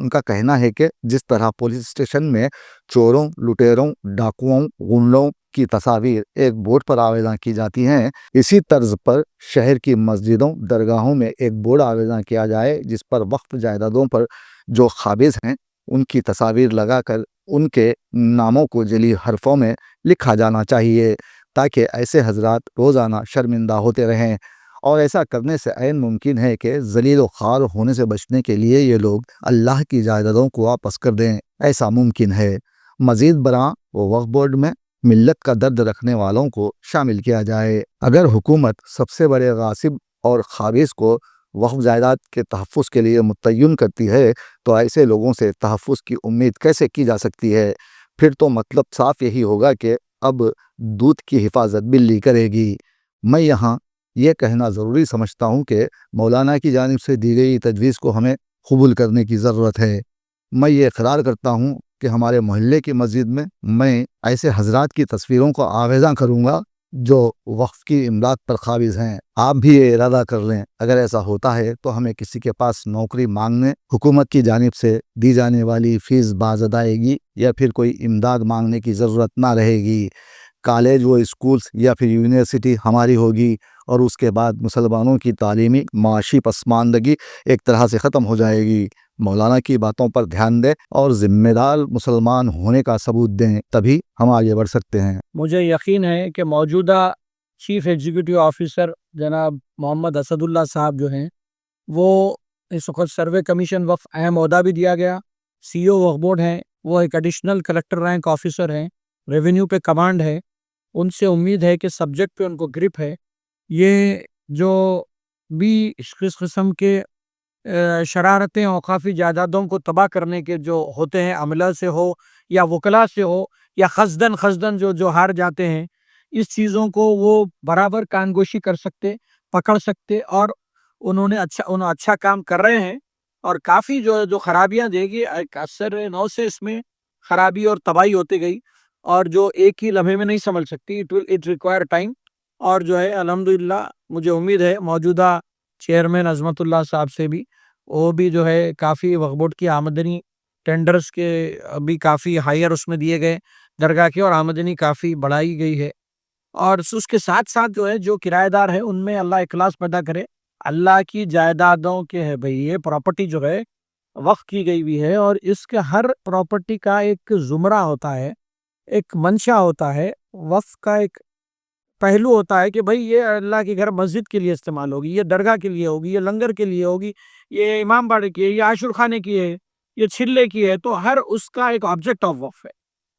ان کا کہنا ہے کہ جس طرح پولیس اسٹیشن میں چوروں، لٹیروں، ڈاکوؤں، غنڈوں کی تصاویر ایک بورڈ پر آویزاں کی جاتی ہیں، اسی طرز پر شہر کی مسجدوں، درگاہوں میں ایک بورڈ آویزاں کیا جائے جس پر وقف جائیدادوں پر جو قابض ہیں ان کی تصاویر لگا کر ان کے ناموں کو جلی حرفوں میں لکھا جانا چاہیے، تاکہ ایسے حضرات روزانہ شرمندہ ہوتے رہیں۔ اور ایسا کرنے سے عین ممکن ہے کہ ذلیل و خوار ہونے سے بچنے کے لیے یہ لوگ اللہ کی جائیدادوں کو واپس کر دیں۔ ایسا ممکن ہے۔ مزید برآں وقف بورڈ میں ملت کا درد رکھنے والوں کو شامل کیا جائے۔ اگر حکومت سب سے بڑے غاصب اور قابض کو وقف جائیداد کے تحفظ کے لیے متعین کرتی ہے تو ایسے لوگوں سے تحفظ کی امید کیسے کی جا سکتی ہے؟ پھر تو مطلب صاف یہی ہوگا کہ اب دودھ کی حفاظت بلی کرے گی۔ میں یہاں یہ کہنا ضروری سمجھتا ہوں کہ مولانا کی جانب سے دی گئی تجویز کو ہمیں قبول کرنے کی ضرورت ہے۔ میں یہ اقرار کرتا ہوں کہ ہمارے محلے کی مسجد میں ایسے حضرات کی تصویروں کو آویزاں کروں گا جو وقف کی امداد پر قابض ہیں۔ آپ بھی یہ ارادہ کر لیں۔ اگر ایسا ہوتا ہے تو ہمیں کسی کے پاس نوکری مانگنے، حکومت کی جانب سے دی جانے والی فیس باز ادائیگی یا پھر کوئی امداد مانگنے کی ضرورت نہ رہے گی۔ کالج و اسکولز یا پھر یونیورسٹی ہماری ہوگی، اور اس کے بعد مسلمانوں کی تعلیمی معاشی پسماندگی ایک طرح سے ختم ہو جائے گی۔ مولانا کی باتوں پر دھیان دیں اور ذمہ دار مسلمان ہونے کا ثبوت دیں، تبھی ہم آگے بڑھ سکتے ہیں۔ مجھے یقین ہے کہ موجودہ چیف ایگزیکٹو آفیسر جناب محمد اسد اللہ صاحب جو ہیں وہ اس وقت سروے کمیشن وقف اہم عہدہ بھی دیا گیا، سی او وقف بورڈ ہیں، وہ ایک ایڈیشنل کلیکٹر رینک آفیسر ہیں، ریونیو پہ کمانڈ ہے۔ ان سے امید ہے کہ سبجیکٹ پہ ان کو گرپ ہے۔ یہ جو بھی اس قسم کے شرارتیں اوقافی جائیدادوں کو تباہ کرنے کے جو ہوتے ہیں، عملہ سے ہو یا وکلا سے ہو یا خزدن جو ہار جاتے ہیں، اس چیزوں کو وہ برابر کانگوشی کر سکتے، پکڑ سکتے، اور انہوں نے اچھا کام کر رہے ہیں۔ اور کافی جو خرابیاں دے گی، اکثر نو سے اس میں خرابی اور تباہی ہوتی گئی، اور جو ایک ہی لمحے میں نہیں سنبھل سکتی، اٹ ریکوائر ٹائم۔ اور جو ہے الحمدللہ مجھے امید ہے موجودہ چیئرمین عظمت اللہ صاحب سے بھی، وہ بھی جو ہے کافی وقف بورڈ کی آمدنی ٹینڈرز کے بھی کافی ہائر اس میں دیے گئے درگاہ کے، اور آمدنی کافی بڑھائی گئی ہے۔ اور اس کے ساتھ ساتھ جو ہے جو کرایہ دار ہے ان میں اللہ اخلاص پیدا کرے۔ اللہ کی جائیدادوں کے ہے بھئی، یہ پراپرٹی جو ہے وقف کی گئی بھی ہے، اور اس کے ہر پراپرٹی کا ایک زمرہ ہوتا ہے، ایک منشا ہوتا ہے، وقف کا ایک پہلو ہوتا ہے کہ بھئی یہ اللہ کے گھر مسجد کے لیے استعمال ہوگی، یہ درگاہ کے لیے ہوگی، یہ لنگر کے لیے ہوگی، یہ امام باڑے کی ہے، یہ عاشور خانے کی ہے، یہ چھلے کی ہے، تو ہر اس کا ایک آبجیکٹ آف وقف ہے۔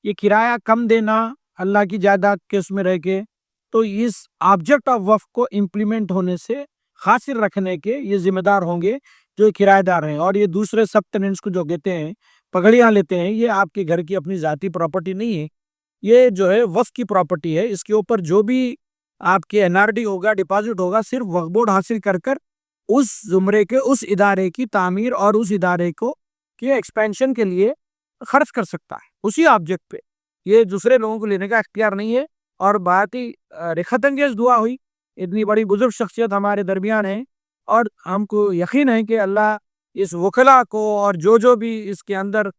یہ کرایہ کم دینا اللہ کی جائیداد کے اس میں رہ کے، تو اس آبجیکٹ آف وقف کو امپلیمنٹ ہونے سے حاصل رکھنے کے یہ ذمہ دار ہوں گے جو کرایہ دار ہیں۔ اور یہ دوسرے سب ٹیننٹس کو جو کہتے ہیں پگڑیاں لیتے ہیں، یہ آپ کے گھر کی اپنی ذاتی پراپرٹی نہیں ہے، یہ جو ہے وقف کی پراپرٹی ہے۔ اس کے اوپر جو بھی آپ کے این آر ڈی ہوگا، ڈپازٹ ہوگا، صرف وقف بورڈ حاصل کر اس زمرے کے، اس ادارے کی تعمیر اور اس ادارے کو کے ایکسپینشن کے لیے خرچ کر سکتا ہے اسی آبجیکٹ پہ۔ یہ دوسرے لوگوں کو لینے کا اختیار نہیں ہے۔ اور بہت ہی رخت انگیز دعا ہوئی، اتنی بڑی بزرگ شخصیت ہمارے درمیان ہے، اور ہم کو یقین ہے کہ اللہ اس وکلا کو اور جو بھی اس کے اندر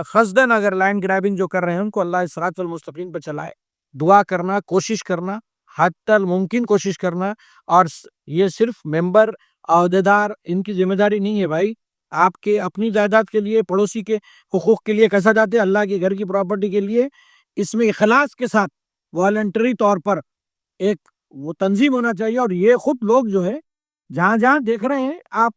خزدن اگر لینڈ گریبنگ جو کر رہے ہیں ان کو اللہ صراط المستقیم پہ چلائے۔ دعا کرنا، کوشش کرنا، حتی الممکن کوشش کرنا، اور یہ صرف ممبر، عہدیدار ان کی ذمہ داری نہیں ہے بھائی۔ آپ کے اپنی جائیداد کے لیے، پڑوسی کے حقوق کے لیے کیسا جاتے، اللہ کے گھر کی پراپرٹی کے لیے اس میں اخلاص کے ساتھ والنٹری طور پر ایک وہ تنظیم ہونا چاہیے۔ اور یہ خود لوگ جو ہے جہاں جہاں دیکھ رہے ہیں، آپ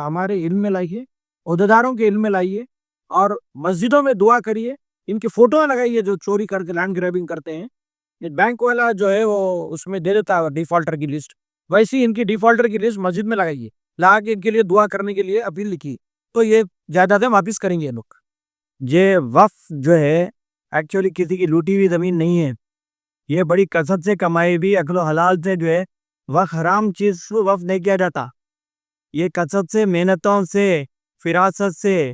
ہمارے علم میں لائیے، عہدیداروں کے علم میں لائیے، اور مسجدوں میں دعا کریے، ان کی فوٹویں لگائیے جو چوری کر کے لینڈ گریبنگ کرتے ہیں۔ بینک والا جو ہے وہ اس میں دے دیتا ہے ڈیفالٹر کی لسٹ، ویسی ان کی ڈیفالٹر کی لسٹ مسجد میں لگائیے، لا کے ان کے لیے دعا کرنے کے لیے اپیل لکھی، تو یہ جائیدادیں واپس کریں گے یہ لوگ۔ یہ وقف جو ہے ایکچولی کسی کی لوٹی ہوئی زمین نہیں ہے، یہ بڑی کثرت سے کمائی بھی عقل و حلال سے جو ہے، وقف حرام چیز کو وقف نہیں کیا جاتا۔ یہ کثرت سے، محنتوں سے، فراست سے،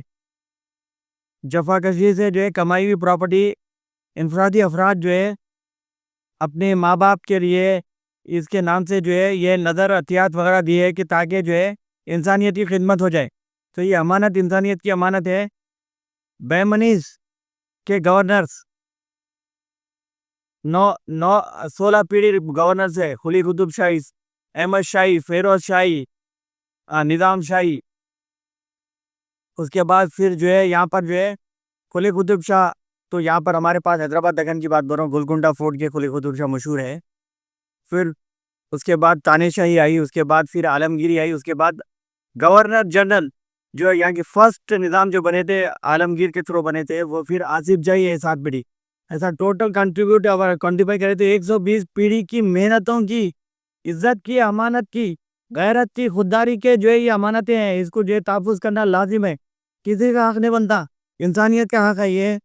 جفاکشی سے جو ہے کمائی ہوئی پراپرٹی انفرادی افراد جو ہے اپنے ماں باپ کے لیے اس کے نام سے جو ہے یہ نظر عطیات وغیرہ دی ہے کہ تاکہ جو ہے انسانیت کی خدمت ہو جائے۔ تو یہ امانت انسانیت کی امانت ہے. بیمنیز کے گورنرز 16 پیڑھی گورنرز ہے. قلی قطب شاہی، احمد شاہی، فیروز شاہی، نظام شاہی. اس کے بعد پھر جو ہے یہاں پر جو ہے قلی قطب شاہ. تو یہاں پر ہمارے پاس حیدرآباد دکن کی بات بول رہا ہوں، گولکنڈہ فورٹ کے قلی قطب شاہ مشہور ہے. پھر اس کے بعد تانے شاہی آئی، اس کے بعد پھر عالمگیری آئی، اس کے بعد گورنر جنرل جو یہاں کے فرسٹ نظام جو بنے تھے عالمگیر کے تھرو بنے تھے وہ پھر آصف جاہی ہے 7 پیڑھی. ایسا ٹوٹل کنٹریبیوٹ کرے تھے 120 پیڑھی کی محنتوں کی، عزت کی، امانت کی، غیرت کی، خودداری کے جو ہے یہ امانتیں ہیں. اس کو جو ہے تحفظ کرنا لازم ہے. کسی کا حق نہیں بنتا. انسانیت کا حق ہے یہ،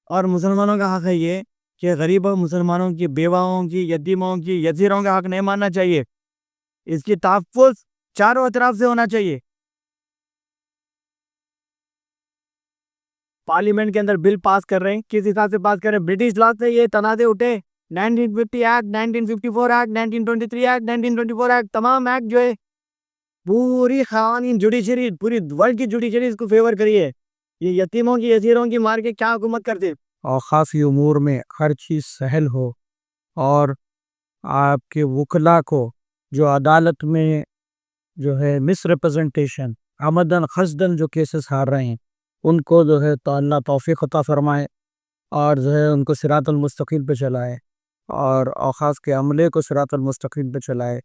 اور مسلمانوں کا حق ہے یہ کہ غریبوں، مسلمانوں کی بیواؤں کی، یتیموں کی، یتیموں کا حق نہیں ماننا چاہیے. اس کی تحفظ چاروں اطراف سے ہونا چاہیے. پارلیمنٹ کے اندر بل پاس کر رہے ہیں، کس حساب سے پاس کر رہے ہیں؟ برٹش لا سے یہ تنازع اٹھے. 1950 ایکٹ، 1954 ایکٹ، 1923 ایکٹ، 1924 ایکٹ، تمام ایکٹ جو ہے پوری قوانین جوڈیشری، پوری ورلڈ کی جوڈیشری اس کو فیور کری ہے. یہ یتیموں کی، یتیموں کی مار کے کیا حکومت کرتے؟ اوقافی امور میں ہر چیز سہل ہو، اور آپ کے وکلا کو جو عدالت میں جو ہے مس ریپرزنٹیشن، آمدن خزدن جو کیسز ہار رہے ہیں ان کو جو ہے تو اللہ توفیق عطا فرمائے، اور جو ہے ان کو صراط المستقیم پہ چلائے، اور اوقاف کے عملے کو صراط المستقیم پہ چلائے.